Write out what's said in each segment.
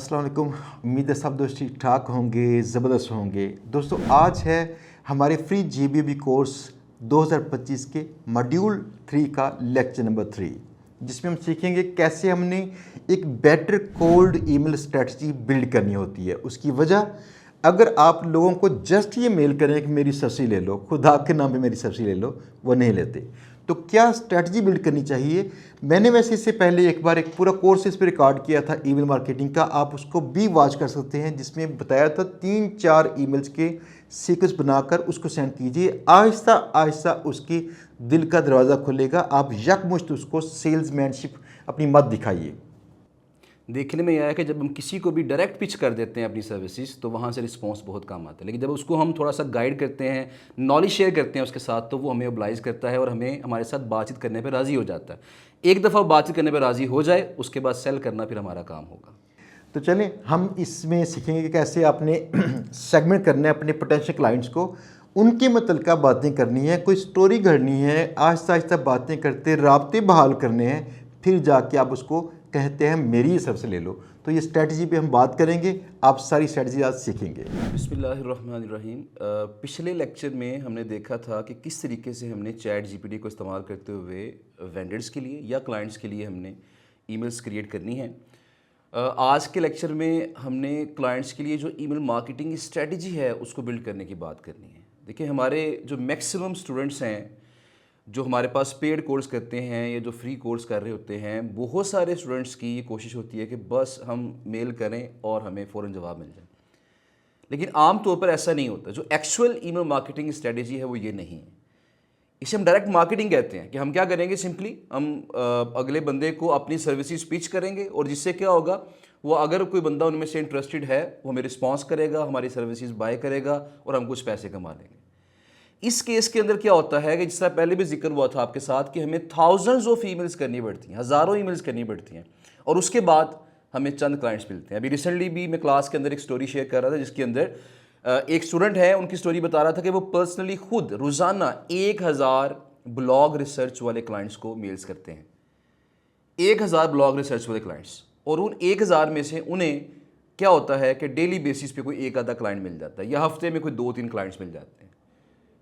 अस्सलाम वालेकुम। उम्मीद है सब दोस्त ठीक ठाक होंगे, ज़बरदस्त होंगे। दोस्तों आज है हमारे फ्री GBB कोर्स 2025 के मॉड्यूल 3 का लेक्चर नंबर 3, जिसमें हम सीखेंगे कैसे हमने एक better cold email strategy build करनी होती है। उसकी वजह, अगर आप लोगों को जस्ट ये मेल करें कि मेरी सब्सिडी ले लो, खुदा के नाम पे मेरी सब्सिडी ले लो, वो नहीं लेते। तो क्या स्ट्रैटेजी बिल्ड करनी चाहिए? मैंने वैसे इससे पहले एक बार एक पूरा कोर्स इस पर रिकॉर्ड किया था ईमेल मार्केटिंग का, आप उसको भी वॉच कर सकते हैं, जिसमें बताया था 3-4 ईमेल्स के सीक्वेंस बनाकर उसको सेंड कीजिए। आहिस्ता आहिस्ता उसकी दिल का दरवाज़ा खुलेगा, आप यकमुश्त उसको सेल्समैनशिप अपनी मत दिखाइए। देखने में यह है कि जब हम किसी को भी डायरेक्ट पिच कर देते हैं अपनी सर्विसेज, तो वहाँ से रिस्पांस बहुत कम आता है। लेकिन जब उसको हम थोड़ा सा गाइड करते हैं, नॉलेज शेयर करते हैं उसके साथ, तो वो हमें ओबलाइज करता है और हमें हमारे साथ बातचीत करने पर राज़ी हो जाता है। एक दफ़ा बातचीत करने पर राज़ी हो जाए, उसके बाद सेल करना फिर हमारा काम होगा। तो चलें हम इसमें सीखेंगे कि कैसे आपने सेगमेंट करना है अपने पोटेंशियल क्लाइंट्स को, उनके मुतल्लिका बातें करनी है, कोई स्टोरी घड़नी है, आहिस्ता आहिस्ता बातें करते राब्ते बहाल करने हैं, फिर जाके आप उसको कहते हैं मेरी ही सबसे ले लो। तो ये स्ट्रेटजी पे हम बात करेंगे, आप सारी स्ट्रेटजी आज सीखेंगे। बिस्मिल्लाहिर्रहमानिर्रहीम। पिछले लेक्चर में हमने देखा था कि किस तरीके से हमने चैट जीपीटी को इस्तेमाल करते हुए वेंडर्स के लिए या क्लाइंट्स के लिए हमने ईमेल्स क्रिएट करनी है। आज के लेक्चर में हमने क्लाइंट्स के लिए जो ईमेल मार्केटिंग स्ट्रेटजी है उसको बिल्ड करने की बात करनी है। देखिए, हमारे जो मैक्सिमम स्टूडेंट्स हैं जो हमारे पास पेड कोर्स करते हैं या जो फ्री कोर्स कर रहे होते हैं, बहुत सारे स्टूडेंट्स की ये कोशिश होती है कि बस हम मेल करें और हमें फ़ौरन जवाब मिल जाए। लेकिन आम तौर पर ऐसा नहीं होता। जो एक्चुअल ईमेल मार्केटिंग स्ट्रेटजी है वो ये नहीं है। इसे हम डायरेक्ट मार्केटिंग कहते हैं कि हम क्या करेंगे, सिंपली हम अगले बंदे को अपनी सर्विसेज पिच करेंगे और जिससे क्या होगा, वो अगर कोई बंदा उनमें से इंटरेस्टेड है वो हमें रिस्पॉन्स करेगा, हमारी सर्विसेज बाय करेगा और हम कुछ पैसे कमा लेंगे। इस केस के अंदर क्या होता है कि जिस तरह पहले भी जिक्र हुआ था आपके साथ कि हमें थाउजेंड्स ऑफ ईमेल्स करनी पड़ती हैं, हज़ारों ईमेल्स करनी पड़ती हैं और उसके बाद हमें चंद क्लाइंट्स मिलते हैं। अभी रिसेंटली भी मैं क्लास के अंदर एक स्टोरी शेयर कर रहा था, जिसके अंदर एक स्टूडेंट है, उनकी स्टोरी बता रहा था कि वो पर्सनली खुद रोज़ाना 1000 ब्लॉग रिसर्च वाले क्लाइंट्स को मेल्स करते हैं। 1000 ब्लॉग रिसर्च वाले क्लाइंट्स, और उन 1000 में से उन्हें क्या होता है कि डेली बेसिस पे कोई एक आधा क्लाइंट मिल जाता है या हफ्ते में कोई 2-3 क्लाइंट्स मिल जाते हैं।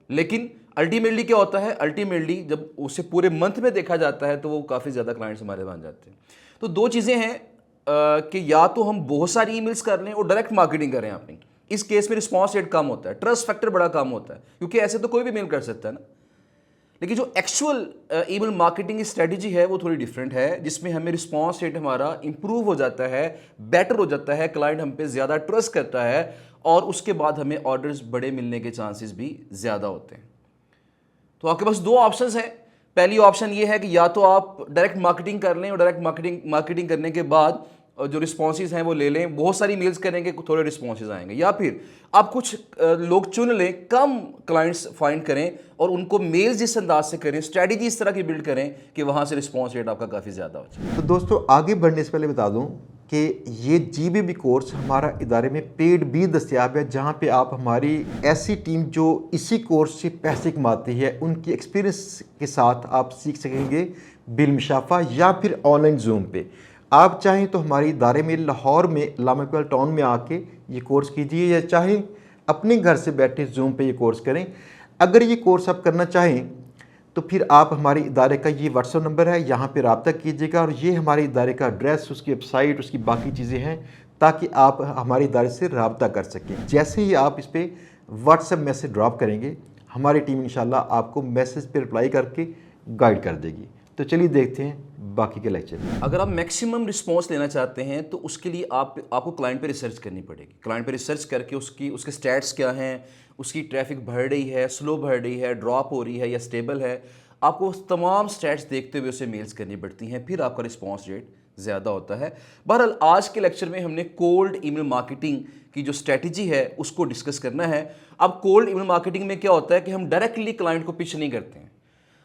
लेकिन अल्टीमेटली क्या होता है, अल्टीमेटली जब उसे पूरे मंथ में देखा जाता है तो वो काफ़ी ज़्यादा क्लाइंट्स हमारे बन जाते हैं। तो दो चीज़ें हैं कि या तो हम बहुत सारी ईमेल्स कर लें और डायरेक्ट मार्केटिंग करें अपनी। इस केस में रिस्पॉन्स रेट कम होता है, ट्रस्ट फैक्टर बड़ा कम होता है, क्योंकि ऐसे तो कोई भी मेल कर सकता है ना। लेकिन जो एक्चुअल ईमेल मार्केटिंग स्ट्रेटजी है वो थोड़ी डिफरेंट है, जिसमें हमें रिस्पॉन्स रेट हमारा इंप्रूव हो जाता है, बेटर हो जाता है, क्लाइंट हम पे ज़्यादा ट्रस्ट करता है और उसके बाद हमें ऑर्डर्स बड़े मिलने के चांसेस भी ज़्यादा होते हैं। तो आपके पास दो ऑप्शंस हैं। पहली ऑप्शन ये है कि या तो आप डायरेक्ट मार्केटिंग कर लें और डायरेक्ट मार्केटिंग करने के बाद जो रिस्पॉन्सेज हैं वो ले लें, बहुत सारी मेल्स करेंगे, थोड़े रिस्पॉन्सेज आएंगे, या फिर आप कुछ लोग चुन लें, कम क्लाइंट्स फाइंड करें और उनको मेल्स जिस अंदाज से करें, स्ट्रैटेजी इस तरह की बिल्ड करें कि वहाँ से रिस्पॉन्स रेट आपका काफ़ी ज़्यादा हो जाए। तो दोस्तों आगे बढ़ने से पहले बता दूं कि ये GBB कोर्स हमारा इदारे में पेड भी दस्तियाब है, जहाँ पे आप हमारी ऐसी टीम जो इसी कोर्स से पैसे कमाती है उनकी एक्सपीरियंस के साथ आप सीख सकेंगे बिलमुशाफा या फिर ऑनलाइन जूम पे। आप चाहें तो हमारे इदारे में लाहौर में अल्लामा इकबाल टाउन में आके ये कोर्स कीजिए, या चाहें अपने घर से बैठे जूम पे ये कोर्स करें। अगर ये कोर्स आप करना चाहें तो फिर आप हमारे इदारे का ये व्हाट्सएप नंबर है, यहाँ पे रब्ता कीजिएगा, और ये हमारे इदारे का एड्रेस, उसकी वेबसाइट, उसकी बाकी चीज़ें हैं, ताकि आप हमारे इदारे से रब्ता कर सकें। जैसे ही आप इस पर व्हाट्सएप मैसेज ड्रॉप करेंगे, हमारी टीम इंशाल्लाह आपको मैसेज पे रिप्लाई करके गाइड कर देगी। तो चलिए देखते हैं बाकी के लेक्चर। अगर आप मैक्सिमम रिस्पॉन्स लेना चाहते हैं तो उसके लिए आपको क्लाइंट पे रिसर्च करनी पड़ेगी। क्लाइंट पे रिसर्च करके उसके स्टैट्स क्या हैं, उसकी ट्रैफिक बढ़ रही है, स्लो बढ़ रही है, ड्रॉप हो रही है या स्टेबल है, आपको तमाम स्टैट्स देखते हुए उसे मेल्स करनी पड़ती हैं, फिर आपका रिस्पॉन्स रेट ज़्यादा होता है। बहरहाल आज के लेक्चर में हमने कोल्ड ईमेल मार्केटिंग की जो स्ट्रैटेजी है उसको डिस्कस करना है। अब कोल्ड ईमेल मार्केटिंग में क्या होता है कि हम डायरेक्टली क्लाइंट को पिच नहीं करते हैं।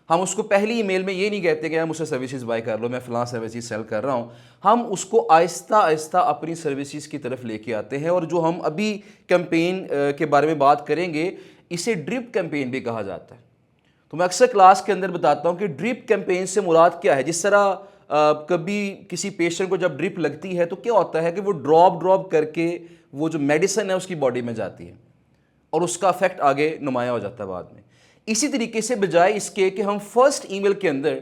हम उसको पहली ईमेल में ये नहीं कहते कि यार मुझसे सर्विसेज बाय कर लो, मैं फ़लाँ सर्विसेज सेल कर रहा हूँ। हम उसको आहिस्ता आहिस्ता अपनी सर्विसेज की तरफ लेके आते हैं, और जो हम अभी कैंपेन के बारे में बात करेंगे, इसे ड्रिप कैंपेन भी कहा जाता है। तो मैं अक्सर क्लास के अंदर बताता हूँ कि ड्रिप कैंपेन से मुराद क्या है। जिस तरह कभी किसी पेशेंट को जब ड्रिप लगती है तो क्या होता है कि वो ड्रॉप करके वो जो मेडिसिन है उसकी बॉडी में जाती है और उसका इफेक्ट आगे नुमाया हो जाता है बाद में। इसी तरीके से बजाय इसके कि हम फर्स्ट ईमेल के अंदर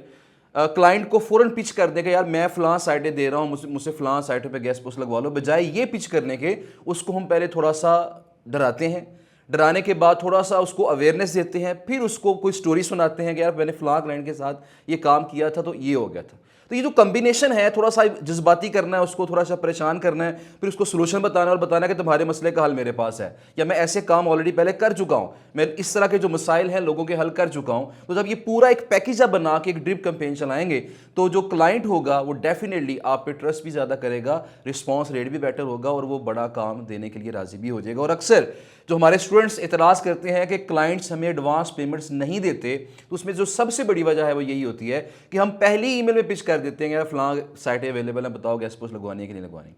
क्लाइंट को फ़ौरन पिच कर दें कि यार मैं फ़लाँ साइटें दे रहा हूँ, मुझसे फ़लाँ साइटों पे गेस्ट पोस्ट लगवा लो, बजाय ये पिच करने के उसको हम पहले थोड़ा सा डराते हैं, डराने के बाद थोड़ा सा उसको अवेयरनेस देते हैं, फिर उसको कोई स्टोरी सुनाते हैं कि यार मैंने फ़लाँ क्लाइंट के साथ ये काम किया था तो ये हो गया था। तो ये जो कम्बिनेशन है, थोड़ा सा जज्बाती करना है, उसको थोड़ा सा परेशान करना है, फिर उसको सोल्यूशन बताना और बताना कि तुम्हारे मसले का हल मेरे पास है, या मैं ऐसे काम ऑलरेडी पहले कर चुका हूँ, मैं इस तरह के जो मसाइल हैं लोगों के हल कर चुका हूँ। तो जब ये पूरा एक पैकेज आप बना के एक ड्रिप कैंपेन चलाएंगे तो जो क्लाइंट होगा वो डेफिनेटली आप पे ट्रस्ट भी ज़्यादा करेगा, रिस्पॉन्स रेट भी बेटर होगा और वो बड़ा काम देने के लिए राज़ी भी हो जाएगा। और अक्सर जो हमारे स्टूडेंट्स एतराज़ करते हैं कि क्लाइंट्स हमें एडवांस पेमेंट्स नहीं देते, तो उसमें जो सबसे बड़ी वजह है वो यही होती है कि हम पहली ईमेल में पिच कर देते हैं यार फलां साइटें अवेलेबल हैं, बताओ गेस्ट पोस्ट लगवाने के लिए लगवानी,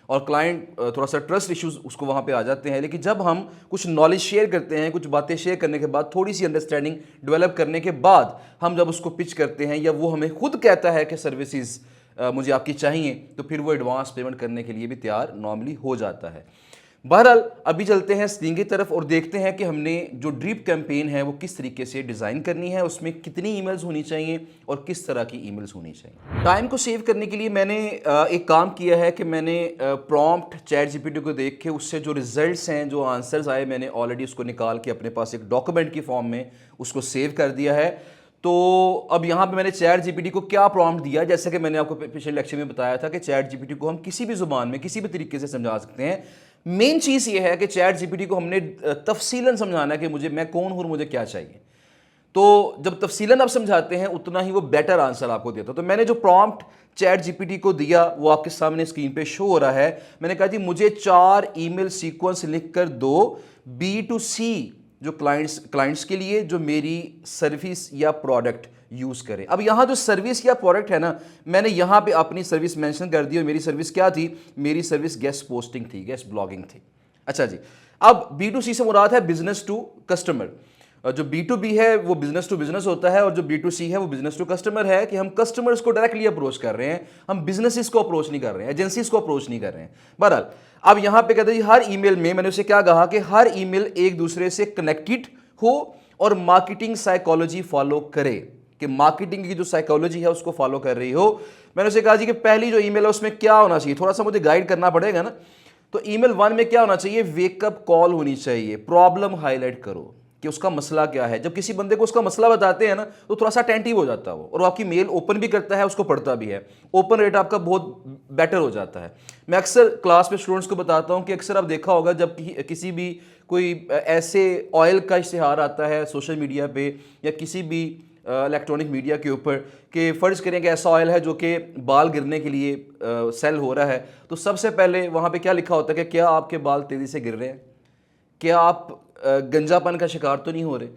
और क्लाइंट थोड़ा सा ट्रस्ट इश्यूज उसको वहाँ पे आ जाते हैं। लेकिन जब हम कुछ नॉलेज शेयर करते हैं, कुछ बातें शेयर करने के बाद, थोड़ी सी अंडरस्टैंडिंग डेवलप करने के बाद हम जब उसको पिच करते हैं या वो हमें खुद कहता है कि सर्विसेज मुझे आपकी चाहिए, तो फिर वो एडवांस पेमेंट करने के लिए भी तैयार नॉर्मली हो जाता है। बहरहाल अभी चलते हैं स्क्रीन की तरफ और देखते हैं कि हमने जो ड्रिप कैंपेन है वो किस तरीके से डिज़ाइन करनी है, उसमें कितनी ईमेल्स होनी चाहिए और किस तरह की ईमेल्स होनी चाहिए। टाइम को सेव करने के लिए मैंने एक काम किया है कि मैंने प्रॉम्प्ट चैट जीपीटी को देख के उससे जो रिजल्ट्स हैं, जो आंसर्स आए, मैंने ऑलरेडी उसको निकाल के अपने पास एक डॉक्यूमेंट की फॉर्म में उसको सेव कर दिया है। तो अब यहाँ पे मैंने चैट जीपीटी को क्या प्रॉम्प्ट दिया, जैसे कि मैंने आपको पिछले लेक्चर में बताया था कि चैट जीपीटी को हम किसी भी ज़ुबान में किसी भी तरीके से समझा सकते हैं। मेन चीज़ ये है कि चैट जीपीटी को हमने तफसीलन समझाना है कि मैं कौन हूँ और मुझे क्या चाहिए। तो जब तफसीलन आप समझाते हैं उतना ही वो बेटर आंसर आपको देता है। तो मैंने जो प्रॉम्प्ट चैट जीपीटी को दिया वो आपके सामने स्क्रीन पे शो हो रहा है। मैंने कहा जी मुझे 4 ईमेल सीक्वेंस लिख कर दो B2C जो क्लाइंट्स के लिए जो मेरी सर्विस या प्रोडक्ट यूज़ करें। अब यहाँ जो सर्विस या प्रोडक्ट है ना, मैंने यहाँ पे अपनी सर्विस मेंशन कर दी और मेरी सर्विस क्या थी, मेरी सर्विस गेस्ट पोस्टिंग थी, गेस्ट ब्लॉगिंग थी। अच्छा जी, अब B2C से मुराद है बिजनेस टू कस्टमर। जो B2B है वो बिजनेस टू बिजनेस होता है और जो B2C है वो बिजनेस टू कस्टमर है, कि हम कस्टमर्स को डायरेक्टली अप्रोच कर रहे हैं, हम बिजनेसेस को अप्रोच नहीं कर रहे हैं, एजेंसीज को अप्रोच नहीं कर रहे हैं। बहरहाल अब यहाँ पे कहते हैं हर ईमेल में मैंने उसे क्या कहा कि हर ईमेल एक दूसरे से कनेक्टेड हो और मार्केटिंग साइकोलॉजी फॉलो करे, कि मार्केटिंग की जो साइकोलॉजी है उसको फॉलो कर रही हो। मैंने उसे कहा जी कि पहली जो ईमेल है उसमें क्या होना चाहिए, थोड़ा सा मुझे गाइड करना पड़ेगा ना। तो ईमेल 1 में क्या होना चाहिए, वेकअप कॉल होनी चाहिए, प्रॉब्लम हाईलाइट करो कि उसका मसला क्या है। जब किसी बंदे को उसका मसला बताते हैं ना तो थोड़ा सा अटेंटिव हो जाता है वो, और आपकी मेल ओपन भी करता है, उसको पढ़ता भी है, ओपन रेट आपका बहुत बेटर हो जाता है। मैं अक्सर क्लास में स्टूडेंट्स को बताता हूं कि अक्सर आप देखा होगा जब किसी भी कोई ऐसे ऑयल का इश्तिहार आता है सोशल मीडिया पे या किसी भी इलेक्ट्रॉनिक मीडिया के ऊपर, कि फ़र्ज़ करें कि ऐसा ऑयल है जो कि बाल गिरने के लिए सेल हो रहा है, तो सबसे पहले वहाँ पे क्या लिखा होता है कि क्या आपके बाल तेज़ी से गिर रहे हैं, क्या आप गंजापन का शिकार तो नहीं हो रहे।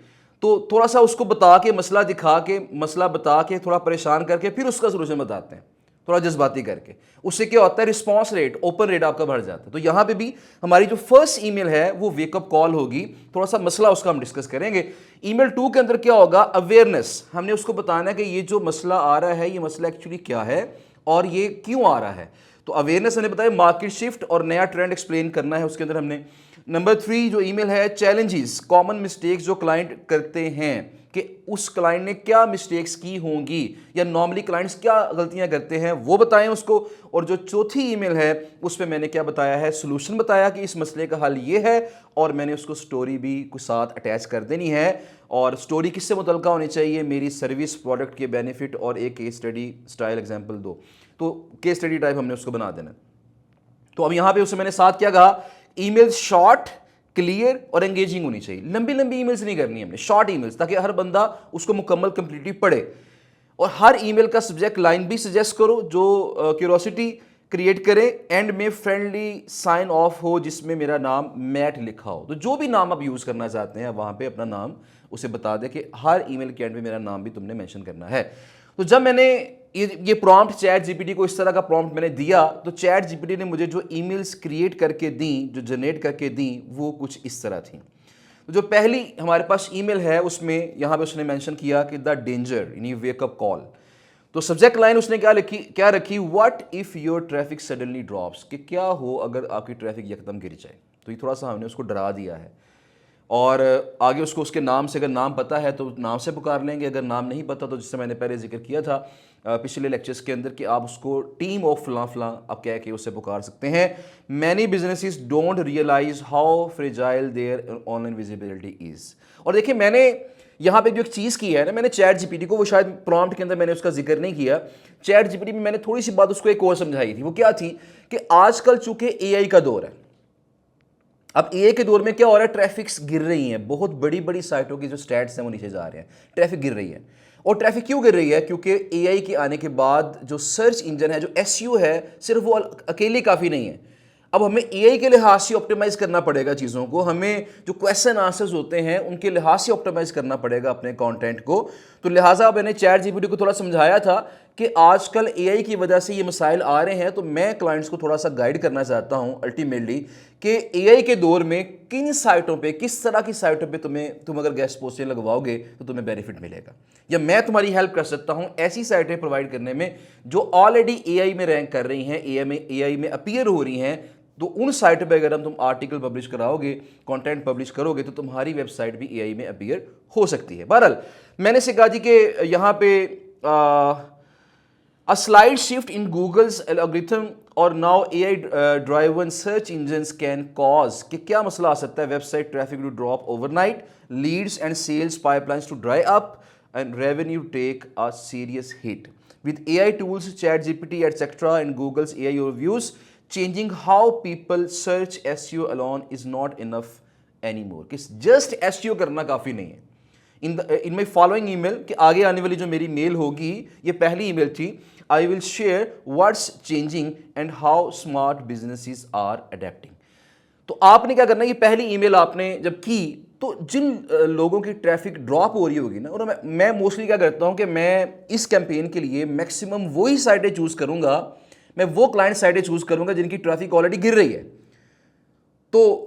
तो थोड़ा सा उसको बता के, मसला दिखा के, मसला बता के, थोड़ा परेशान करके फिर उसका सलूशन बताते हैं, थोड़ा जज्बाती करके। उससे क्या होता है, रिस्पॉन्स रेट, ओपन रेट आपका बढ़ जाता है। तो यहाँ पे भी हमारी जो फर्स्ट ईमेल है वो वेकअप कॉल होगी, थोड़ा सा मसला उसका हम डिस्कस करेंगे। ईमेल 2 के अंदर क्या होगा, अवेयरनेस। हमने उसको बताना है कि ये जो मसला आ रहा है, ये मसला एक्चुअली क्या है और ये क्यों आ रहा है। तो अवेयरनेस हमने बताया, मार्केट शिफ्ट और नया ट्रेंड एक्सप्लेन करना है उसके अंदर हमने। नंबर 3 जो ईमेल है, चैलेंजेस, कॉमन मिस्टेक्स जो क्लाइंट करते हैं, कि उस क्लाइंट ने क्या मिस्टेक्स की होंगी या नॉर्मली क्लाइंट्स क्या गलतियां करते हैं वो बताएं उसको। और जो चौथी ईमेल है उसमें मैंने क्या बताया है, सोल्यूशन बताया कि इस मसले का हल ये है, और मैंने उसको स्टोरी भी कुछ साथ अटैच कर देनी है। और स्टोरी किससे मुतल्लिका होनी चाहिए, मेरी सर्विस प्रोडक्ट के बेनिफिट और एक केस स्टडी स्टाइल एग्जाम्पल दो। तो केस स्टडी टाइप हमने उसको बना देना। तो अब यहाँ पे उससे मैंने साथ क्या कहा, ईमेल शॉर्ट, क्लियर और एंगेजिंग होनी चाहिए। लंबी लंबी ईमेल्स नहीं करनी हमने, शॉर्ट ईमेल्स, ताकि हर बंदा उसको मुकम्मल कंप्लीटली पढ़े। और हर ईमेल का सब्जेक्ट लाइन भी सजेस्ट करो जो क्यूरोसिटी क्रिएट करे। एंड में फ्रेंडली साइन ऑफ हो जिसमें मेरा नाम मैट लिखा हो। तो जो भी नाम आप यूज़ करना चाहते हैं वहाँ पे अपना नाम उसे बता दे कि हर ईमेल के एंड में मेरा नाम भी तुमने मेंशन करना है। तो जब मैंने ये प्रॉम्प्ट चैट जीपीटी को, इस तरह का प्रॉम्प्ट मैंने दिया, तो चैट जीपीटी ने मुझे जो ईमेल्स क्रिएट करके दी, जो जनरेट करके दी, वो कुछ इस तरह थी। तो जो पहली हमारे पास ईमेल है उसमें यहाँ पे उसने मेंशन किया कि द डेंजर यानी वेकअप कॉल। तो सब्जेक्ट लाइन उसने क्या रखी, what if your traffic suddenly drops, कि क्या हो अगर आपकी ट्रैफिक यकदम गिर जाए। तो ये थोड़ा सा हमने उसको डरा दिया है। और आगे उसको उसके नाम से, अगर नाम पता है तो नाम से पुकार लेंगे, अगर नाम नहीं पता तो जिससे मैंने पहले जिक्र किया था पिछले लेक्चर्स के अंदर कि आप उसको टीम ऑफ फलां फलां आप कह के उससे पुकार सकते हैं। Many businesses don't realize how fragile their online visibility is. और देखिए मैंने यहाँ पे जो एक चीज़ की है ना, मैंने चैट जीपीटी को, वो शायद प्रॉम्प्ट के अंदर मैंने उसका जिक्र नहीं किया, चैट जीपीटी में मैंने थोड़ी सी बात उसको एक और समझाई थी। वो क्या थी कि आजकल चूंकि एआई का दौर है, अब एआई के दौर में क्या हो रहा है, ट्रैफिक्स गिर रही हैं, बहुत बड़ी बड़ी साइटों की जो स्टैट्स हैं वो नीचे जा रहे हैं, ट्रैफिक गिर रही है। और ट्रैफिक क्यों गिर रही है, क्योंकि एआई के आने के बाद जो सर्च इंजन है, जो एसईओ है, सिर्फ वो अकेले काफ़ी नहीं है। अब हमें एआई के लिहाज से ऑप्टिमाइज करना पड़ेगा चीज़ों को, हमें जो क्वेश्चन आंसर्स होते हैं उनके लिहाज से ऑप्टिमाइज करना पड़ेगा अपने कंटेंट को। तो लिहाजा मैंने चैट जीपीटी को थोड़ा समझाया था कि आजकल एआई की वजह से ये मसाइल आ रहे हैं, तो मैं क्लाइंट्स को थोड़ा सा गाइड करना चाहता हूँ अल्टीमेटली कि एआई के दौर में किन साइटों पे, किस तरह की साइटों पे तुम अगर गेस्ट पोस्टें लगवाओगे तो तुम्हें बेनिफिट मिलेगा, या मैं तुम्हारी हेल्प कर सकता हूँ ऐसी साइटें प्रोवाइड करने में जो ऑलरेडी एआई में रैंक कर रही हैं, एआई में अपीयर हो रही हैं। तो उन साइट पे अगर तुम आर्टिकल पब्लिश कराओगे, कंटेंट पब्लिश करोगे, तो तुम्हारी वेबसाइट भी एआई में अपीयर हो सकती है। बहरहाल मैंने से कहा जी कि यहाँ पे a slight shift in Google's algorithm और now AI driven search engines can cause, कि क्या मसला आ सकता है, website traffic to drop overnight, leads and sales pipelines to dry up and revenue take a serious hit. With AI tools, ChatGPT, etc., and Google's AI overviews, changing how people search, SEO alone is not enough anymore. कि just SEO करना काफ़ी नहीं है। इन my following email, कि आगे आने वाली जो मेरी मेल होगी, ये पहली ईमेल थी, I will share what's changing and how smart businesses are adapting. तो आपने क्या करना है, ये पहली ईमेल आपने जब की, तो जिन लोगों की ट्रैफिक ड्रॉप हो रही होगी ना, और मैं मोस्टली क्या करता हूं कि मैं इस कैंपेन के लिए मैक्सिमम वही साइटें चूज करूंगा, मैं वो क्लाइंट साइटें चूज करूंगा जिनकी ट्रैफिक ऑलरेडी गिर रही है। तो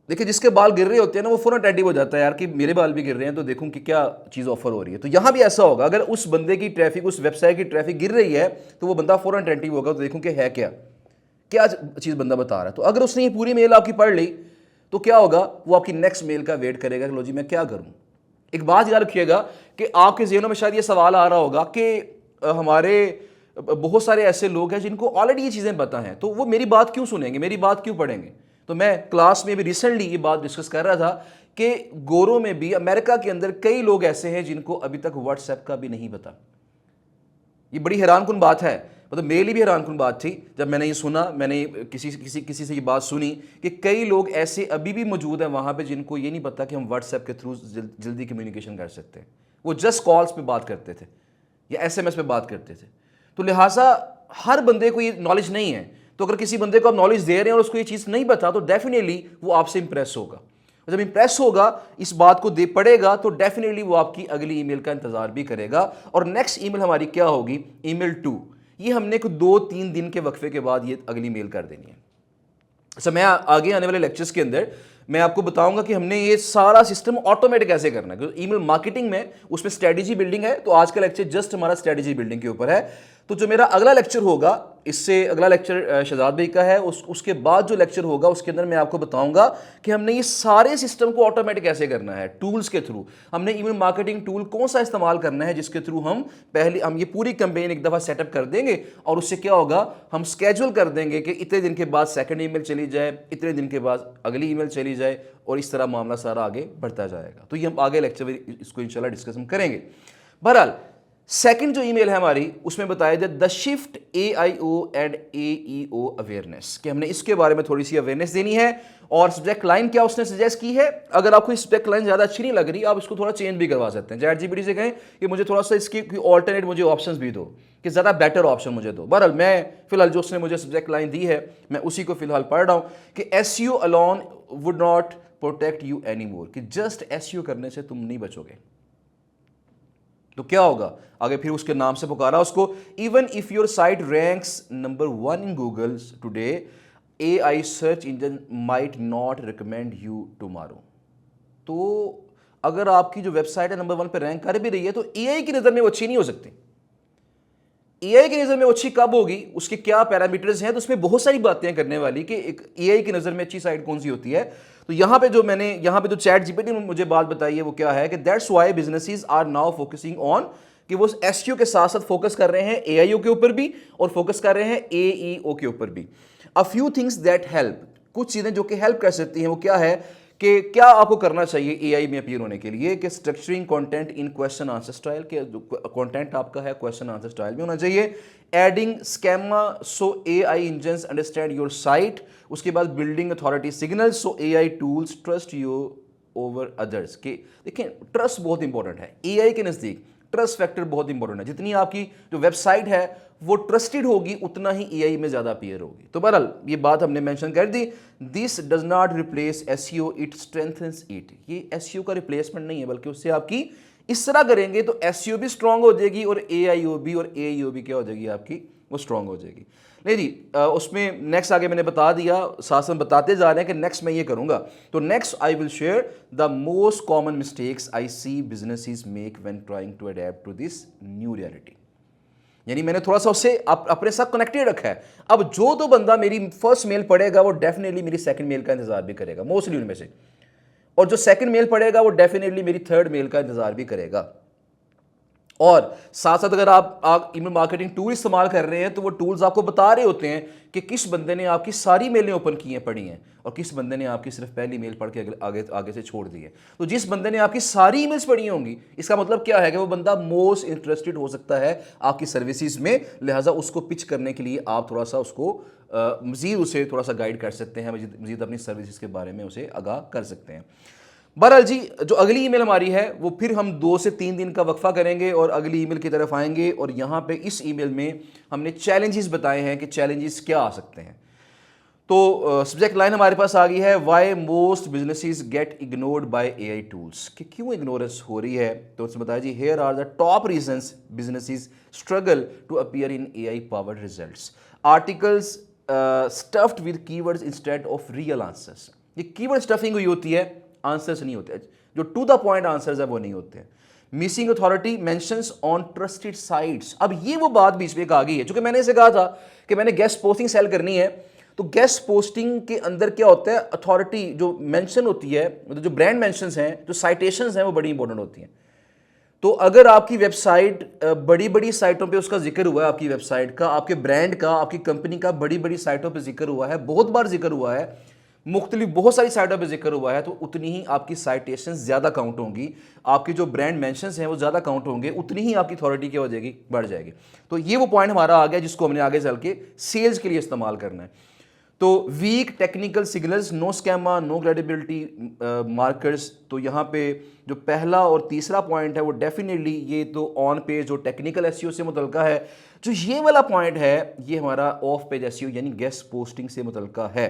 देखिए जिसके बाल गिर रहे होते हैं ना, वो फौरन अटेंटिव हो जाता है, यार कि मेरे बाल भी गिर रहे हैं तो देखूं कि क्या चीज़ ऑफर हो रही है। तो यहां भी ऐसा होगा, अगर उस बंदे की ट्रैफिक, उस वेबसाइट की ट्रैफिक गिर रही है, तो वो बंदा फौरन अटेंटिव होगा, तो देखूं कि है क्या चीज़ बंदा बता रहा है। तो अगर उसने ये पूरी मेल आपकी पढ़ ली, तो क्या होगा, वो आपकी नेक्स्ट मेल का वेट करेगा कि लो जी मैं क्या करूं। एक बात याद रखिएगा कि आपके ज़हनों में शायद ये सवाल आ रहा होगा कि हमारे बहुत सारे ऐसे लोग हैं जिनको ऑलरेडी ये चीज़ें पता हैं, तो वो मेरी बात क्यों सुनेंगे, मेरी बात क्यों पढ़ेंगे। तो मैं क्लास में भी रिसेंटली ये बात डिस्कस कर रहा था कि गोरों में भी, अमेरिका के अंदर कई लोग ऐसे हैं जिनको अभी तक व्हाट्सएप का भी नहीं पता। ये बड़ी हैरानकुन बात है, मतलब मेरे लिए भी हैरानकुन बात थी जब मैंने ये सुना। मैंने किसी से ये बात सुनी कि कई लोग ऐसे अभी भी मौजूद हैं वहाँ पे जिनको ये नहीं पता कि हम व्हाट्सएप के थ्रू जल्दी कम्युनिकेशन कर सकते हैं। वो जस्ट कॉल्स पे बात करते थे या एसएमएस पे बात करते थे। तो लिहाजा हर बंदे को ये नॉलेज नहीं है। तो अगर किसी बंदे को आप नॉलेज दे रहे हैं और उसको ये चीज़ नहीं पता, तो डेफिनेटली वो आपसे इंप्रेस होगा। और जब इंप्रेस होगा, इस बात को दे पड़ेगा, तो डेफिनेटली वो आपकी अगली ईमेल का इंतजार भी करेगा। और नेक्स्ट ईमेल हमारी क्या होगी, ईमेल 2। ये हमने को 2-3 दिन के वक्फे के बाद ये अगली मेल कर देनी है। अच्छा, मैं आगे आने वाले लेक्चर्स के अंदर मैं आपको बताऊंगा कि हमने ये सारा सिस्टम ऑटोमेटिक कैसे करना है, क्योंकि ईमेल मार्केटिंग में उसमें स्ट्रेटेजी बिल्डिंग है। तो आज का लेक्चर जस्ट हमारा स्ट्रेटेजी बिल्डिंग के ऊपर है। तो जो मेरा अगला लेक्चर होगा, इससे अगला लेक्चर शहजाद भाई का है, उसके बाद जो लेक्चर होगा उसके अंदर मैं आपको बताऊंगा कि हमने ये सारे सिस्टम को ऑटोमेटिक कैसे करना है, टूल्स के थ्रू। हमने ईमेल मार्केटिंग टूल कौन सा इस्तेमाल करना है जिसके थ्रू हम ये पूरी कैंपेन एक दफ़ा सेटअप कर देंगे, और उससे क्या होगा, हम स्केड्यूल कर देंगे कि इतने दिन के बाद सेकंड ईमेल चली जाए, इतने दिन के बाद अगली ईमेल चली जाए, और इस तरह मामला सारा आगे बढ़ता जाएगा। तो ये हम आगे लेक्चर में इसको इंशाल्लाह डिस्कस हम करेंगे। बहरहाल सेकंड जो ईमेल है हमारी, उसमें बताया जाए the shift AIO and AEO awareness, कि हमने इसके बारे में थोड़ी सी अवेयरनेस देनी है। और सब्जेक्ट लाइन क्या उसने सजेस्ट की है, अगर आपको सब्जेक्ट लाइन ज़्यादा अच्छी नहीं लग रही, आप इसको थोड़ा चेंज भी करवा सकते हैं। ChatGPT से कहें कि मुझे थोड़ा सा इसकी ऑल्टरनेट मुझे ऑप्शंस भी दो, कि ज़्यादा बेटर ऑप्शन मुझे दो। बहरहाल मैं फिलहाल जो उसने मुझे सब्जेक्ट लाइन दी है, मैं उसी को फिलहाल पढ़ रहा हूँ कि SEO alone would not protect you any more, कि जस्ट SEO करने से तुम नहीं बचोगे। तो क्या होगा आगे, फिर उसके नाम से पुकारा उसको, even if your site ranks number 1 in Google today, AI search engine might not recommend you tomorrow. तो अगर आपकी जो वेबसाइट है नंबर 1 पे रैंक कर भी रही है, तो AI की नज़र में वो अच्छी नहीं हो सकती। एआई की नज़र में वो अच्छी कब होगी, उसके क्या पैरामीटर्स हैं, तो उसमें बहुत सारी बातें करने वाली कि एक एआई की नज़र में अच्छी साइड कौन सी होती है। तो यहाँ पे जो चैट जीपीटी ने मुझे बात बताई है वो क्या है कि that's why businesses are now focusing on, कि वो एसईओ के साथ साथ फोकस कर रहे हैं एआईओ के ऊपर भी और फोकस कर रहे हैं एईओ के ऊपर भी। A few things that help, कुछ चीज़ें जो कि हेल्प कर सकती हैं वो क्या है कि क्या आपको करना चाहिए एआई में अपीयर होने के लिए, कि structuring content in question answer style, के कंटेंट आपका है क्वेश्चन आंसर स्टाइल में होना चाहिए। Adding schema so AI engines understand your site, उसके बाद building authority signal so AI tools trust you over others. के देखिए ट्रस्ट बहुत इंपॉर्टेंट है एआई के नज़दीक, ट्रस्ट फैक्टर बहुत इंपॉर्टेंट है। जितनी आपकी जो वेबसाइट है वो ट्रस्टेड होगी उतना ही एआई में ज़्यादा अपीयर होगी। तो बहरहाल ये बात हमने मेंशन कर दी। This does not replace SEO, it strengthens it. ये एसईओ का रिप्लेसमेंट नहीं है, बल्कि उससे आपकी इस तरह करेंगे तो एसईओ भी स्ट्रांग हो जाएगी और एआईओ भी और एईओ भी क्या हो जाएगी आपकी, वो स्ट्रांग हो जाएगी। नहीं जी, उसमें नेक्स्ट आगे मैंने बता दिया, साथ साथ बताते जा रहे हैं कि नेक्स्ट मैं ये करूंगा। तो next I will share the most common mistakes I see businesses make when trying to adapt to this new reality. यानी मैंने थोड़ा सा उससे अपने साथ कनेक्टेड रखा है। अब जो तो बंदा मेरी फर्स्ट मेल पढ़ेगा वो डेफिनेटली मेरी सेकंड मेल का इंतजार भी करेगा मोस्टली उनमें से, और जो सेकंड मेल पढ़ेगा वो डेफिनेटली मेरी थर्ड मेल का इंतजार भी करेगा। और साथ साथ अगर आप ईमेल मार्केटिंग टूल इस्तेमाल कर रहे हैं तो वो टूल्स आपको बता रहे होते हैं कि किस बंदे ने आपकी सारी मेलें ओपन की हैं, पढ़ी हैं, और किस बंदे ने आपकी सिर्फ पहली मेल पढ़ के आगे से छोड़ दी है। तो जिस बंदे ने आपकी सारी ईमेल्स पढ़ी होंगी, इसका मतलब क्या है कि वो बंदा मोस्ट इंटरेस्टेड हो सकता है आपकी सर्विसेज में, लिहाजा उसको पिच करने के लिए आप थोड़ा सा उसको मज़ीद उसे थोड़ा सा गाइड कर सकते हैं, मज़ीद अपनी सर्विसेज के बारे में उसे आगाह कर सकते हैं। बहरहाल जी, जो अगली ईमेल हमारी है वो फिर हम 2 से 3 दिन का वक्फा करेंगे और अगली ईमेल की तरफ आएंगे, और यहाँ पे इस ईमेल में हमने चैलेंजेस बताए हैं कि चैलेंजेस क्या आ सकते हैं। तो सब्जेक्ट लाइन हमारे पास आ गई है, why most businesses get ignored by AI tools, कि क्यों इग्नोरेंस हो रही है। तो उसमें बताया जी, here are the top reasons businesses struggle to appear in AI powered results. Articles stuffed with keywords instead of real answers. ये कीवर्ड स्टफिंग हुई होती है, आंसर्स नहीं होते, जो टू द पॉइंट आंसर्स है वो नहीं होते हैं। Missing authority mentions on trusted sites. अब ये वो बात बीच में आ गई है, क्योंकि मैंने इसे कहा था कि मैंने गेस्ट पोस्टिंग सेल करनी है, तो गेस्ट पोस्टिंग के अंदर क्या होता है, अथॉरिटी जो मेंशन होती है, मतलब जो ब्रांड मेंशंस हैं, जो साइटेशंस हैं, वो बड़ी इंपॉर्टेंट होती हैं। तो अगर आपकी वेबसाइट बड़ी बड़ी साइटों पे उसका जिक्र हुआ है, आपकी वेबसाइट का, आपके ब्रांड का, आपकी कंपनी का बड़ी बड़ी साइटों पे जिक्र हुआ है, बहुत बार जिक्र हुआ है, मुख्तलिफ बहुत सारी साइटों पे जिक्र हुआ है, तो उतनी ही आपकी साइटेशंस ज़्यादा काउंट होंगी, आपके जो ब्रांड मेंशंस हैं वो ज़्यादा काउंट होंगे, उतनी ही आपकी अथॉरिटी क्या हो जाएगी, बढ़ जाएगी। तो ये वो पॉइंट हमारा आ गया जिसको हमने आगे चल के सेल्स के लिए इस्तेमाल करना है। तो weak technical signals, no schema, no credibility markers. तो यहाँ पे जो पहला और तीसरा पॉइंट है वो डेफिनेटली ये तो ऑन पेज जो टेक्निकल एसईओ से मुतल्का है। जो ये वाला पॉइंट है ये हमारा ऑफ पेज एसईओ यानी गेस्ट पोस्टिंग से मुतल्का है।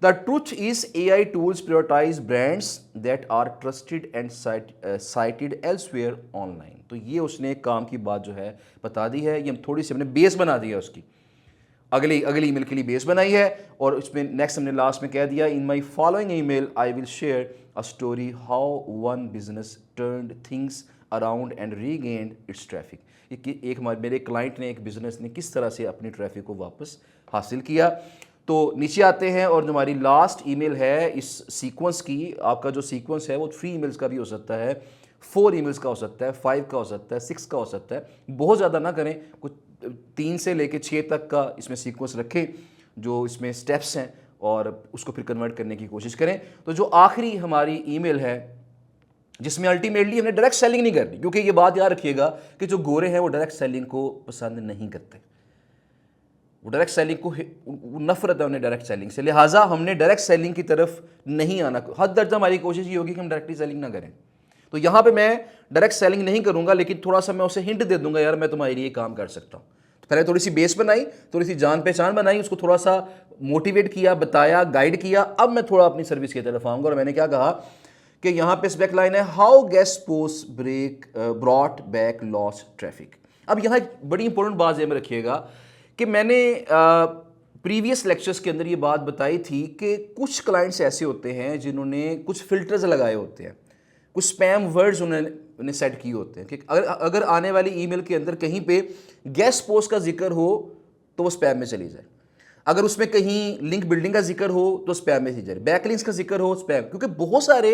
The truth is AI tools prioritize brands that are trusted and cited elsewhere online. तो ये उसने काम की बात जो है बता दी है, ये हम थोड़ी सी हमने बेस बना दी है उसकी, अगली ईमेल के लिए बेस बनाई है। और उसमें नेक्स्ट हमने लास्ट में कह दिया, in my following email I will share a story how one business turned things around and regained its traffic. एक मेरे क्लाइंट ने, एक बिजनेस ने किस तरह से अपनी ट्रैफिक को वापस हासिल किया। तो नीचे आते हैं, और जो हमारी लास्ट ईमेल है इस सीक्वेंस की, आपका जो सीक्वेंस है वो 3 ईमेल्स का भी हो सकता है, 4 ईमेल्स का हो सकता है, 5 का हो सकता है, 6 का हो सकता है। बहुत ज़्यादा ना करें, कुछ 3 से लेकर 6 तक का इसमें सीक्वेंस रखें जो इसमें स्टेप्स हैं, और उसको फिर कन्वर्ट करने की कोशिश करें। तो जो आखिरी हमारी ईमेल है जिसमें अल्टीमेटली हमने डायरेक्ट सेलिंग नहीं करनी, क्योंकि ये बात याद रखिएगा कि जो गोरे हैं वो डायरेक्ट सेलिंग को पसंद नहीं करते, वो डायरेक्ट सेलिंग को नफरत है उन्हें डायरेक्ट सेलिंग से, लिहाजा हमने डायरेक्ट सेलिंग की तरफ नहीं आना। हद दर्जा हमारी कोशिश ये होगी कि हम डायरेक्टली सेलिंग ना करें। तो यहाँ पे मैं डायरेक्ट सेलिंग नहीं करूँगा, लेकिन थोड़ा सा मैं उसे हिंट दे दूंगा, यार मैं तुम्हारे लिए काम कर सकता हूँ। तो पहले थोड़ी सी बेस बनाई, थोड़ी सी जान पहचान बनाई, उसको थोड़ा सा मोटिवेट किया, बताया, गाइड किया। अब मैं थोड़ा अपनी सर्विस की तरफ आऊँगा, और मैंने क्या कहा कि यहाँ पे स्पेक लाइन है, how guest post brought back lost traffic. अब यहाँ एक बड़ी इंपॉर्टेंट बात ध्यान में रखिएगा कि मैंने प्रीवियस लेक्चर्स के अंदर ये बात बताई थी कि कुछ क्लाइंट्स ऐसे होते हैं जिन्होंने कुछ फिल्टर्स लगाए होते हैं, कुछ स्पैम वर्ड्स उन्होंने ने सेट किए होते हैं कि अगर आने वाली ईमेल के अंदर कहीं पे गेस्ट पोस्ट का जिक्र हो तो वो स्पैम में चली जाए, अगर उसमें कहीं लिंक बिल्डिंग का जिक्र हो तो स्पैम में चली जाए, बैकलिंक्स का जिक्र हो स्पैम, क्योंकि बहुत सारे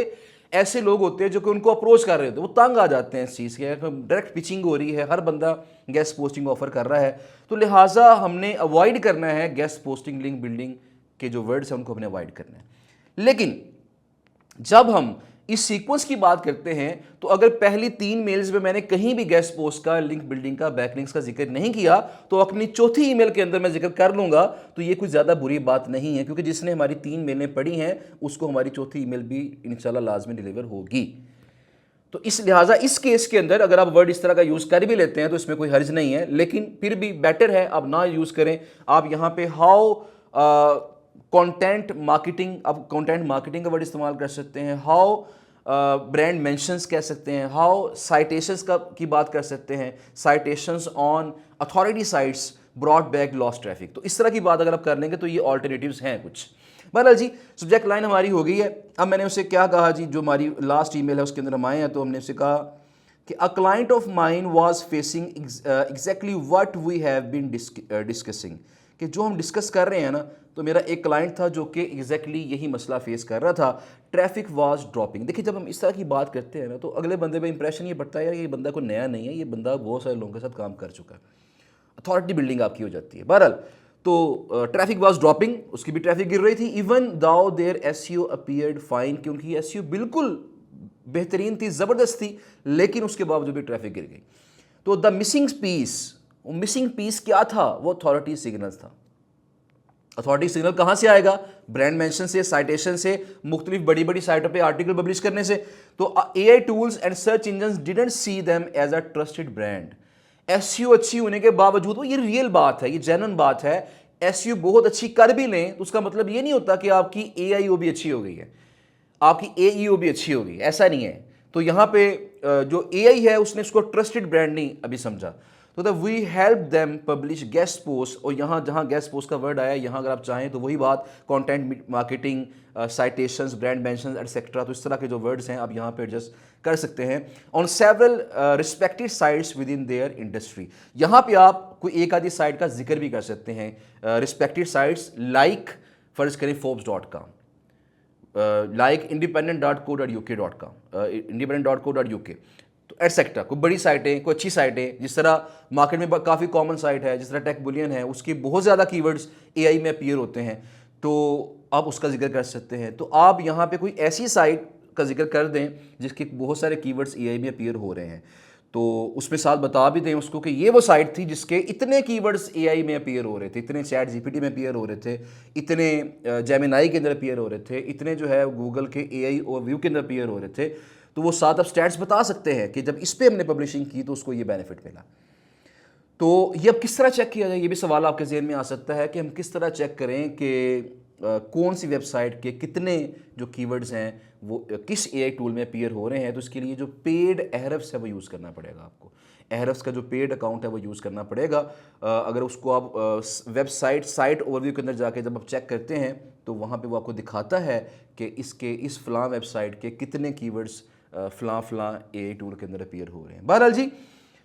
ऐसे लोग होते हैं जो कि उनको अप्रोच कर रहे होते हैं, वो तंग आ जाते हैं इस चीज़ के, डायरेक्ट पिचिंग हो रही है, हर बंदा गेस्ट पोस्टिंग ऑफर कर रहा है, तो लिहाजा हमने अवॉइड करना है गेस्ट पोस्टिंग, लिंक बिल्डिंग के जो वर्ड्स हैं उनको हमने अवॉइड करना है। लेकिन जब हम इस सीक्वेंस की बात करते हैं तो अगर पहली 3 मेल्स में मैंने कहीं भी गेस्ट पोस्ट का, लिंक बिल्डिंग का, बैकलिंक्स का जिक्र नहीं किया तो अपनी चौथी ईमेल के अंदर मैं जिक्र कर लूंगा, तो ये कुछ ज़्यादा बुरी बात नहीं है, क्योंकि जिसने हमारी 3 मेलें पढ़ी हैं उसको हमारी चौथी ईमेल भी इंशाल्लाह लाजमी डिलीवर होगी। तो इस लिहाजा इस केस के अंदर अगर आप वर्ड इस तरह का यूज़ कर भी लेते हैं तो इसमें कोई हर्ज नहीं है, लेकिन फिर भी बेटर है आप ना यूज़ करें। आप यहाँ पे हाउ कंटेंट मार्केटिंग, आप कंटेंट मार्केटिंग का वर्ड इस्तेमाल कर सकते हैं, हाउ ब्रांड मेंशंस कह सकते हैं, हाउ साइटेशंस की बात कर सकते हैं, citations on authority sites brought back lost traffic. तो इस तरह की बात अगर आप कर लेंगे तो ये ऑल्टरनेटिव्स हैं कुछ। बहरहाल जी सब्जेक्ट लाइन हमारी हो गई है। अब मैंने उससे क्या कहा जी, जो हमारी लास्ट ईमेल है उसके अंदर हम आए हैं तो हमने उससे कहा कि a client of mine was facing exactly what we have been discussing, कि जो हम डिस्कस कर रहे हैं ना, तो मेरा एक क्लाइंट था जो कि एग्जैक्टली यही मसला फेस कर रहा था, ट्रैफिक वाज ड्रॉपिंग। देखिए जब हम इस तरह की बात करते हैं ना तो अगले बंदे पे इंप्रेशन ये पड़ता है यार ये बंदा कोई नया नहीं है, ये बंदा बहुत सारे लोगों के साथ काम कर चुका है, अथॉरिटी बिल्डिंग आपकी हो जाती है। बहरहाल तो ट्रैफिक वाज ड्रॉपिंग, उसकी भी ट्रैफिक गिर रही थी, even though their SEO appeared fine, कि उनकी एसईओ बिल्कुल बेहतरीन थी, ज़बरदस्त थी, लेकिन उसके बावजूद भी ट्रैफिक गिर गई। तो द मिसिंग पीस क्या था, वो अथॉरिटी सिग्नल्स था। अथॉरिटी सिग्नल कहाँ से आएगा, ब्रांड मेंशन से, साइटेशन से, मुख्तलिफ बड़ी बड़ी साइटों पे आर्टिकल पब्लिश करने से। तो AI tools and search engine didn't see them as a trusted brand. SEO अच्छी होने के बावजूद, वो ये रियल बात है, ये जेन्युइन बात है, एसईओ बहुत अच्छी कर भी लें तो उसका मतलब ये नहीं होता कि आपकी AIO भी अच्छी हो गई है, आपकी AEO भी अच्छी होगी, ऐसा नहीं है। तो यहाँ पे जो AI है उसने उसको ट्रस्टेड ब्रांड नहीं अभी समझा। तो the we help them publish guest post, और यहाँ जहाँ गेस्ट पोस्ट का वर्ड आया, यहाँ अगर आप चाहें तो वही बात content marketing, citations, brand mentions etcetera, तो इस तरह के जो वर्ड्स हैं आप यहाँ पे एडजस्ट कर सकते हैं। On several respected sites with in their industry, यहाँ पे आप कोई एक आधी साइट का जिक्र भी कर सकते हैं, रिस्पेक्टेड साइट्स लाइक फर्ज करें forbes.com, लाइक independent.co.uk.com, independent.co.uk, तो एटसेट्रा। कोई बड़ी साइटें, कोई अच्छी साइटें, जिस तरह मार्केट में काफ़ी कॉमन साइट है, जिस तरह टेक बुलियन है, उसके बहुत ज़्यादा कीवर्ड्स AI में अपीयर होते हैं, तो आप उसका जिक्र कर सकते हैं। तो आप यहाँ पे कोई ऐसी साइट का जिक्र कर दें जिसके बहुत सारे कीवर्ड्स AI में अपीयर हो रहे हैं, तो उसमें साथ बता भी दें उसको कि ये वो साइट थी जिसके इतने कीवर्ड्स AI में अपीयर हो रहे थे, इतने चैट GPT में अपीयर हो रहे थे, इतने जेमिनाई के अंदर अपीयर हो रहे थे, इतने जो है गूगल के AI ओवरव्यू के अंदर अपीयर हो रहे थे। तो वो साथ आप स्टैट्स बता सकते हैं कि जब इस पे हमने पब्लिशिंग की तो उसको ये बेनिफिट मिला। तो ये अब किस तरह चेक किया जाए, ये भी सवाल आपके जहन में आ सकता है कि हम किस तरह चेक करें कि कौन सी वेबसाइट के कितने जो कीवर्ड्स हैं वो किस AI टूल में अपीयर हो रहे हैं। तो इसके लिए जो पेड एहरफ्स है वो यूज़ करना पड़ेगा आपको, एहरफ्स का जो पेड अकाउंट है वो यूज़ करना पड़ेगा। अगर उसको आप वेबसाइट साइट ओवरव्यू के अंदर जाके जब आप चेक करते हैं तो वहाँ पे वो आपको दिखाता है कि इसके इस फलां वेबसाइट के कितने कीवर्ड्स फलां AI टूल के अंदर अपीयर हो रहे हैं। बहरहाल जी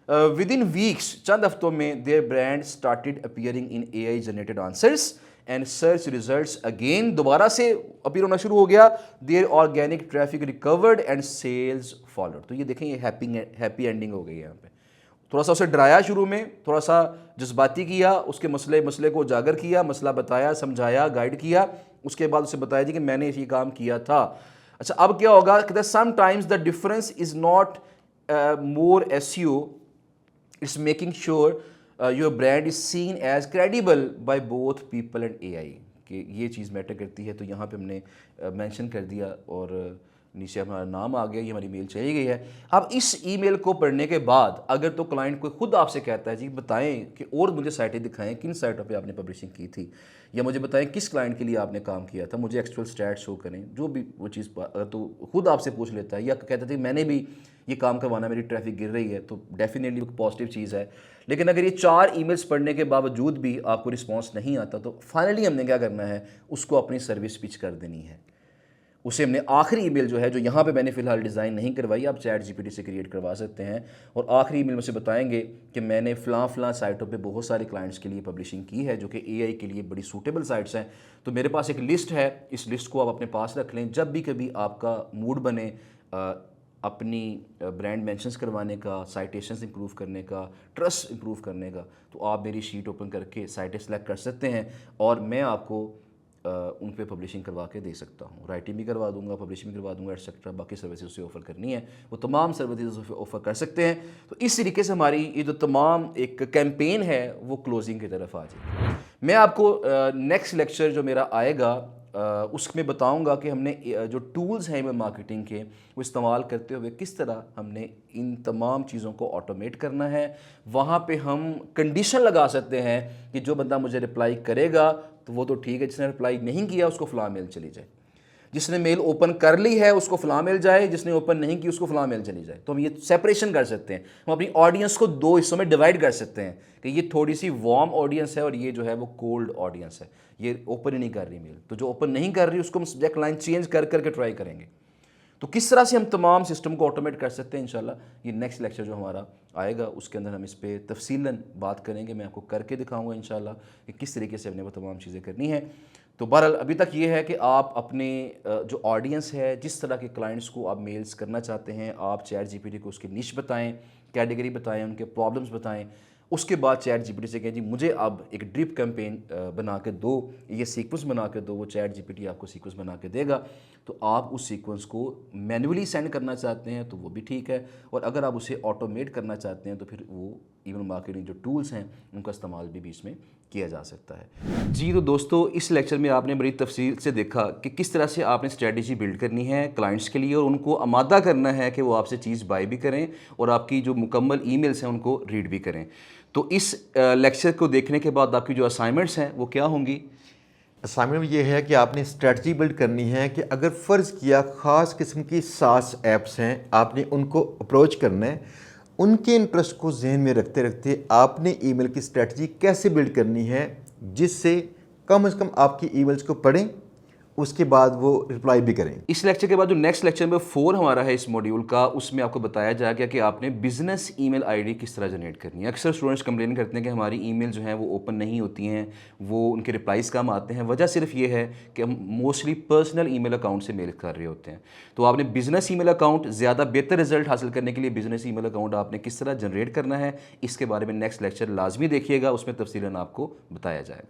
विद इन वीक्स, चंद हफ्तों में their brand started appearing in AI generated answers and search results again, दोबारा से अपीयर होना शुरू हो गया। Their organic traffic recovered and sales followed. तो ये देखें, ये हैप्पी एंडिंग हो गई है यहाँ पे। थोड़ा सा उसे डराया शुरू में, थोड़ा सा जज्बाती किया, उसके मसले को उजागर किया, मसला बताया, समझाया, गाइड किया, उसके बाद उसे बताया जी कि मैंने ये काम किया था। अच्छा अब क्या होगा, कहते हैं sometimes the difference is not more SEO, it's making sure your brand is seen as credible by both people and AI, कि ये चीज़ मैटर करती है। तो यहाँ पे हमने मेंशन कर दिया और नीचे हमारा नाम आ गया, ये हमारी मेल चली गई है। अब इस ईमेल को पढ़ने के बाद अगर तो क्लाइंट कोई खुद आपसे कहता है जी बताएं कि और मुझे साइटें दिखाएं, किन साइटों पे आपने पब्लिशिंग की थी, या मुझे बताएं किस क्लाइंट के लिए आपने काम किया था, मुझे एक्चुअल स्टैट शो करें, जो भी वो चीज़ अगर तो खुद आपसे पूछ लेता है या कहता था मैंने भी ये काम करवाना, मेरी ट्रैफिक गिर रही है, तो डेफिनेटली पॉजिटिव चीज़ है। लेकिन अगर ये 4 ईमेल्स पढ़ने के बावजूद भी आपको रिस्पॉन्स नहीं आता तो फाइनली हमने क्या करना है, उसको अपनी सर्विस पिच कर देनी है, उसे हमने आखिरी ईमेल जो है, जो यहाँ पे मैंने फ़िलहाल डिज़ाइन नहीं करवाई, आप चैट जीपीटी से क्रिएट करवा सकते हैं। और आखिरी ईमेल में से बताएंगे कि मैंने फ़लाँ साइटों पे बहुत सारे क्लाइंट्स के लिए पब्लिशिंग की है जो कि एआई के लिए बड़ी सूटेबल साइट्स हैं। तो मेरे पास एक लिस्ट है, इस लिस्ट को आप अपने पास रख लें। जब भी कभी आपका मूड बने अपनी ब्रांड मेंशंस करवाने का, साइटेशंस इंप्रूव करने का, ट्रस्ट इंप्रूव करने का, तो आप मेरी शीट ओपन करके साइटें सेलेक्ट कर सकते हैं और मैं आपको उन पे पब्लिशिंग करवा के दे सकता हूँ। राइटिंग भी करवा दूंगा, पब्लिशिंग भी करवा दूंगा, एटसेट्रा। बाकी सर्विसेज उसे ऑफ़र करनी है, वो तमाम सर्विसेज ऑफ़र कर सकते हैं। तो इस तरीके से हमारी ये जो तमाम एक कैंपेन है वो क्लोजिंग की तरफ आ जाए। मैं आपको नेक्स्ट लेक्चर जो मेरा आएगा उसमें बताऊंगा कि हमने जो टूल्स हैं ईमेल मार्केटिंग के वो इस्तेमाल करते हुए किस तरह हमने इन तमाम चीज़ों को ऑटोमेट करना है। वहाँ पे हम कंडीशन लगा सकते हैं कि जो बंदा मुझे रिप्लाई करेगा तो वो तो ठीक है, जिसने रिप्लाई नहीं किया उसको फ़लाँ मेल चली जाए, जिसने मेल ओपन कर ली है उसको फ़लाँ मेल जाए, जिसने ओपन नहीं की उसको फ़लाँ मेल चली जाए। तो हम ये सेपरेशन कर सकते हैं, हम अपनी ऑडियंस को दो हिस्सों में डिवाइड कर सकते हैं कि ये थोड़ी सी वार्म ऑडियंस है और ये जो है वो कोल्ड ऑडियंस है, ये ओपन ही नहीं कर रही मेल। तो जो ओपन नहीं कर रही उसको हम सब्जेक्ट लाइन चेंज कर करके ट्राई करेंगे। तो किस तरह से हम तमाम सिस्टम को ऑटोमेट कर सकते हैं, इंशाल्लाह ये नेक्स्ट लेक्चर जो हमारा आएगा उसके अंदर हम इस पर तफसीलन बात करेंगे। मैं आपको करके दिखाऊंगा इंशाल्लाह कि किस तरीके से हमने वो तमाम चीज़ें करनी है। तो बहरहाल अभी तक ये है कि आप अपने जो ऑडियंस है, जिस तरह के क्लाइंट्स को आप मेल्स करना चाहते हैं, आप चैट जीपीटी को उसकी निश बताएं, कैटेगरी बताएं, उनके प्रॉब्लम्स बताएं। उसके बाद चैट जीपीटी से कहें जी मुझे अब एक ड्रिप कैंपेन बना के दो, ये सीक्वेंस बना के दो। वो चैट जीपीटी आपको सीक्वेंस बना के देगा। तो आप उस सीक्वेंस को मैन्युअली सेंड करना चाहते हैं तो वो भी ठीक है, और अगर आप उसे ऑटोमेट करना चाहते हैं तो फिर वो ईमेल मार्केटिंग जो टूल्स हैं उनका इस्तेमाल भी बीच में किया जा सकता है। जी तो दोस्तों, इस लेक्चर में आपने बड़ी तफसील से देखा कि किस तरह से आपने स्ट्रेटजी बिल्ड करनी है क्लाइंट्स के लिए और उनको आमादा करना है कि वो आपसे चीज़ बाय भी करें और आपकी जो मुकम्मल ईमेल्स हैं उनको रीड भी करें। तो इस लेक्चर को देखने के बाद आपकी जो असाइनमेंट्स हैं वो क्या होंगी? असाइनमेंट ये है कि आपने स्ट्रेटजी बिल्ड करनी है कि अगर फ़र्ज़ किया ख़ास किस्म की सास ऐप्स हैं, आपने उनको अप्रोच करना है। उनके इंटरेस्ट को जहन में रखते रखते आपने ईमेल की स्ट्रेटजी कैसे बिल्ड करनी है जिससे कम से कम आपकी ईमेल्स को पढ़ें, उसके बाद वो रिप्लाई भी करें। इस लेक्चर के बाद जो नेक्स्ट लेक्चर नंबर 4 हमारा है इस मॉड्यूल का, उसमें आपको बताया जाएगा कि आपने बिजनेस ईमेल आईडी किस तरह जनरेट करनी है। अक्सर स्टूडेंट्स कंप्लेन करते हैं कि हमारी ईमेल जो हैं वो ओपन नहीं होती हैं, वो उनके रिप्लाईज़ कम आते हैं। वजह सिर्फ ये है कि हम मोस्टली पर्सनल ईमेल अकाउंट से मेल कर रहे होते हैं। तो आपने बिजनेस ईमेल अकाउंट ज़्यादा बेहतर रिजल्ट हासिल करने के लिए बिजनेस ईमेल अकाउंट आपने किस तरह जनरेट करना है, इसके बारे में नेक्स्ट लेक्चर लाजमी देखिएगा, उसमें तफसीलन आपको बताया जाएगा।